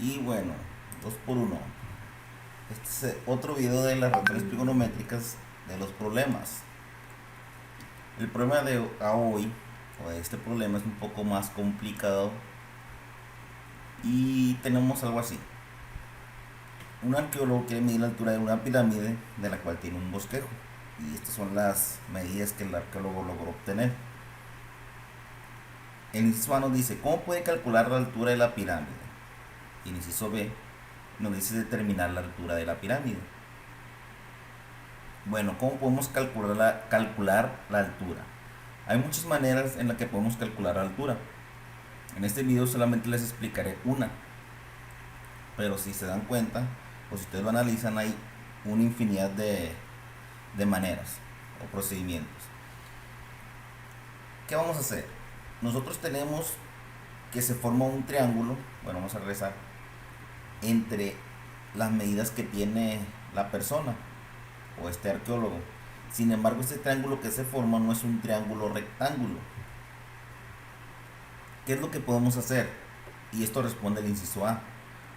Y bueno, 2 por 1. Este es otro video de las relaciones trigonométricas de los problemas. El problema de hoy, o de este problema, es un poco más complicado. Y tenemos algo así. Un arqueólogo quiere medir la altura de una pirámide de la cual tiene un bosquejo. Y estas son las medidas que el arqueólogo logró obtener. El inciso A nos dice, ¿cómo puede calcular la altura de la pirámide? Y el inciso B nos dice determinar la altura de la pirámide. Bueno, ¿cómo podemos calcular la altura? Hay muchas maneras en las que podemos calcular la altura. En este video solamente les explicaré una. Pero si se dan cuenta, o si ustedes lo analizan, hay una infinidad de maneras o procedimientos. ¿Qué vamos a hacer? Nosotros tenemos que se forma un triángulo, bueno, vamos a regresar, entre las medidas que tiene la persona o este arqueólogo. Sin embargo, este triángulo que se forma no es un triángulo rectángulo. ¿Qué es lo que podemos hacer? Y esto responde el inciso A.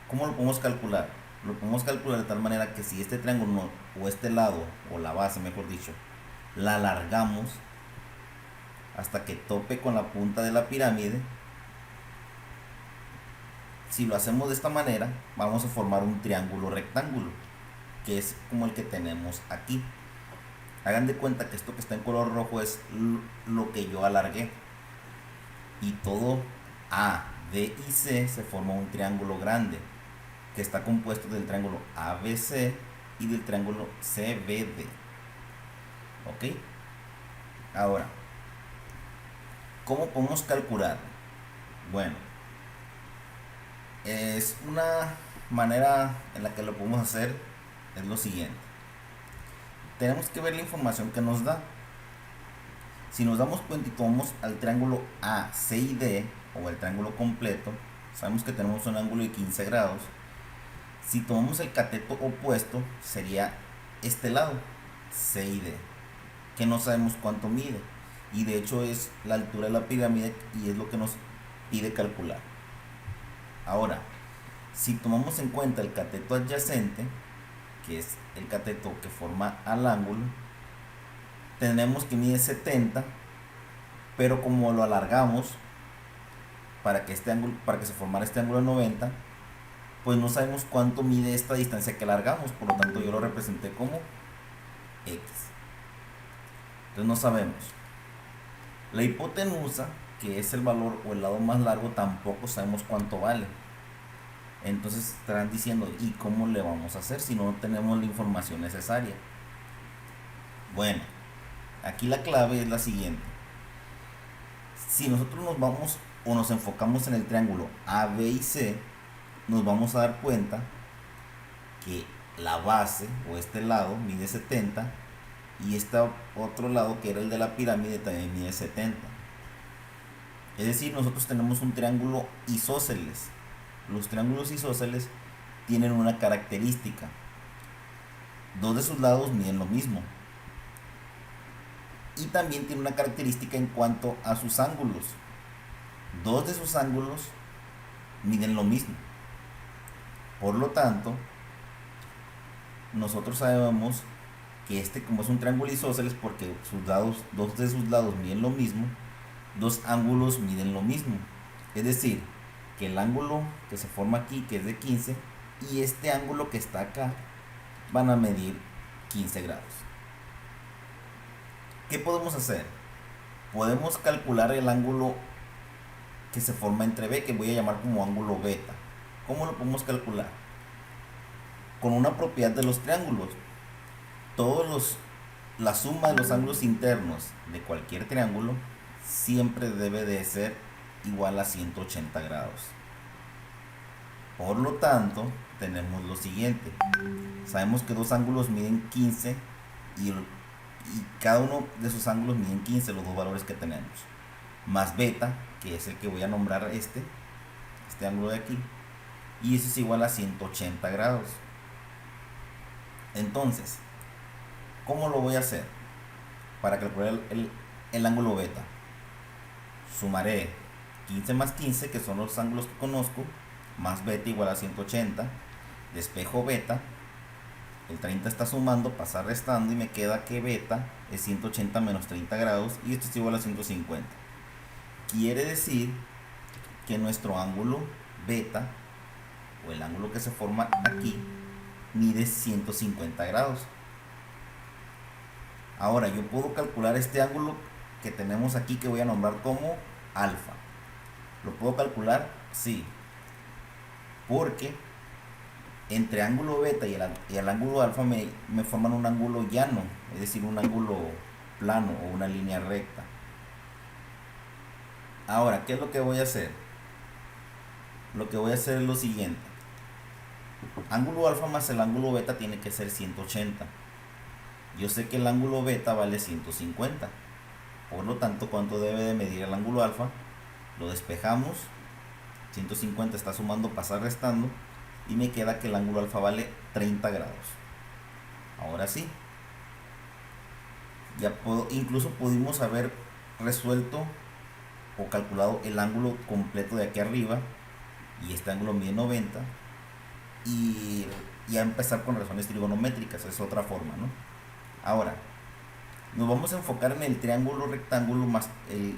¿Cómo lo podemos calcular? Lo podemos calcular de tal manera que si este triángulo o este lado, o la base mejor dicho, la alargamos hasta que tope con la punta de la pirámide, si lo hacemos de esta manera, vamos a formar un triángulo rectángulo, que es como el que tenemos aquí. Hagan de cuenta que esto que está en color rojo es lo que yo alargué. Y todo A, B y C se forma un triángulo grande, que está compuesto del triángulo ABC y del triángulo CBD. ¿Ok? Ahora, ¿cómo podemos calcular? Bueno, es una manera en la que lo podemos hacer es lo siguiente. Tenemos que ver la información que nos da. Si nos damos cuenta y tomamos al triángulo A, C y D, o el triángulo completo, sabemos que tenemos un ángulo de 15 grados. Si tomamos el cateto opuesto, sería este lado, C y D, que no sabemos cuánto mide. Y de hecho es la altura de la pirámide y es lo que nos pide calcular. Ahora, si tomamos en cuenta el cateto adyacente, que es el cateto que forma al ángulo, tenemos que mide 70, pero como lo alargamos para que se formara este ángulo de 90, pues no sabemos cuánto mide esta distancia que alargamos, por lo tanto yo lo representé como X. Entonces no sabemos. La hipotenusa, que es el valor o el lado más largo, tampoco sabemos cuánto vale. Entonces estarán diciendo, ¿y cómo le vamos a hacer si no tenemos la información necesaria? Bueno, aquí la clave es la siguiente. Si nosotros nos vamos o nos enfocamos en el triángulo A, B y C, nos vamos a dar cuenta que la base o este lado mide 70 y este otro lado, que era el de la pirámide, también mide 70. Es decir, nosotros tenemos un triángulo isósceles. Los triángulos isósceles tienen una característica: dos de sus lados miden lo mismo. Y también tiene una característica en cuanto a sus ángulos. Dos de sus ángulos miden lo mismo. Por lo tanto, nosotros sabemos que como es un triángulo isósceles, porque dos de sus lados miden lo mismo, dos ángulos miden lo mismo. Es decir, que el ángulo que se forma aquí, que es de 15, y este ángulo que está acá, van a medir 15 grados. ¿Qué podemos hacer? Podemos calcular el ángulo que se forma entre B, que voy a llamar como ángulo beta. ¿Cómo lo podemos calcular? Con una propiedad de los triángulos. La suma de los ángulos internos de cualquier triángulo siempre debe de ser igual a 180 grados. Por lo tanto, tenemos lo siguiente. Sabemos que dos ángulos miden 15 y cada uno de esos ángulos miden 15, los dos valores que tenemos. Más beta, que es el que voy a nombrar este ángulo de aquí. Y eso es igual a 180 grados. Entonces, ¿cómo lo voy a hacer para calcular el ángulo beta? Sumaré 15 más 15, que son los ángulos que conozco, más beta igual a 180. Despejo beta, el 30 está sumando, pasa restando y me queda que beta es 180 menos 30 grados y esto es igual a 150. Quiere decir que nuestro ángulo beta, o el ángulo que se forma aquí, mide 150 grados. Ahora yo puedo calcular este ángulo que tenemos aquí, que voy a nombrar como alfa. ¿Lo puedo calcular? Sí, porque entre ángulo beta y el ángulo alfa me forman un ángulo llano, es decir, un ángulo plano o una línea recta. Ahora, ¿qué es lo que voy a hacer? Lo que voy a hacer es lo siguiente. Ángulo alfa más el ángulo beta tiene que ser 180. Yo sé que el ángulo beta vale 150. Por lo tanto, ¿cuánto debe de medir el ángulo alfa? Lo despejamos. 150 está sumando, pasa restando. Y me queda que el ángulo alfa vale 30 grados. Ahora sí. Incluso pudimos haber resuelto o calculado el ángulo completo de aquí arriba. Y este ángulo mide 90. Y ya empezar con razones trigonométricas. Es otra forma, ¿no? Ahora, nos vamos a enfocar en el triángulo rectángulo más el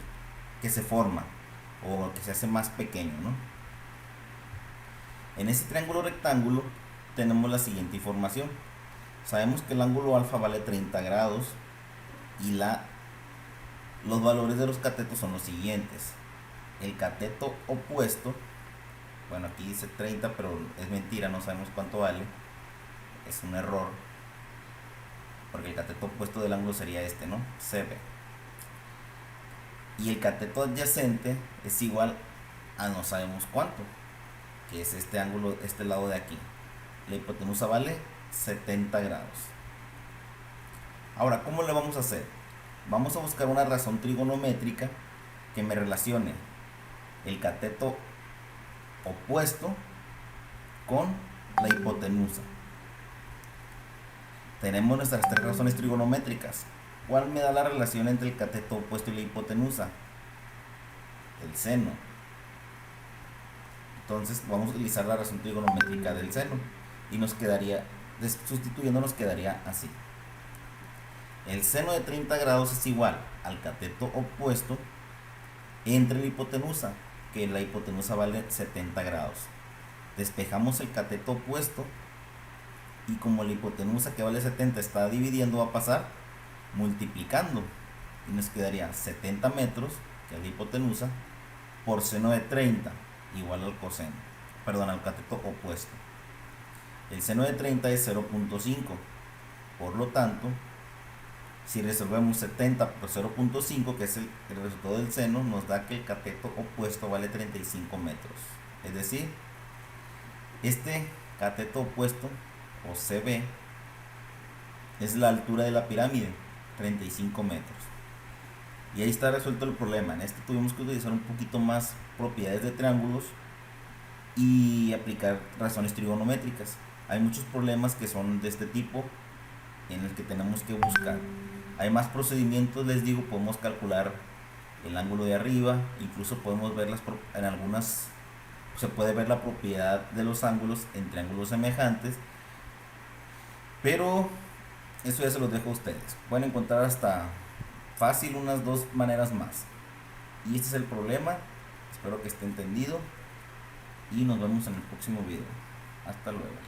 que se forma o que se hace más pequeño, ¿no? En ese triángulo rectángulo tenemos la siguiente información. Sabemos que el ángulo alfa vale 30 grados y los valores de los catetos son los siguientes. El cateto opuesto, bueno, aquí dice 30, pero es mentira, no sabemos cuánto vale. Es un error, porque el cateto opuesto del ángulo sería este, ¿no? CB. Y el cateto adyacente es igual a no sabemos cuánto, que es este ángulo, este lado de aquí. La hipotenusa vale 70 grados. Ahora, ¿cómo le vamos a hacer? Vamos a buscar una razón trigonométrica que me relacione el cateto opuesto con la hipotenusa. Tenemos nuestras tres razones trigonométricas. ¿Cuál me da la relación entre el cateto opuesto y la hipotenusa? El seno. Entonces vamos a utilizar la razón trigonométrica del seno y nos quedaría, sustituyendo, nos quedaría así. El seno de 30 grados es igual al cateto opuesto entre la hipotenusa, que la hipotenusa vale 70 grados. Despejamos el cateto opuesto y como la hipotenusa, que vale 70, está dividiendo, va a pasar multiplicando y nos quedaría 70 metros, que es la hipotenusa, por seno de 30 igual al coseno, perdón, al cateto opuesto. El seno de 30 es 0.5, por lo tanto, si resolvemos 70 por 0.5, que es el resultado del seno, nos da que el cateto opuesto vale 35 metros. Es decir, este cateto opuesto, o CB, es la altura de la pirámide, 35 metros. Y ahí está resuelto el problema. En este tuvimos que utilizar un poquito más propiedades de triángulos y aplicar razones trigonométricas. Hay muchos problemas que son de este tipo en el que tenemos que buscar. Hay más procedimientos, les digo, podemos calcular el ángulo de arriba, incluso podemos ver en algunas, se puede ver la propiedad de los ángulos en triángulos semejantes, pero eso ya se los dejo a ustedes. Pueden encontrar hasta fácil unas dos maneras más. Y este es el problema. Espero que esté entendido y nos vemos en el próximo video. Hasta luego.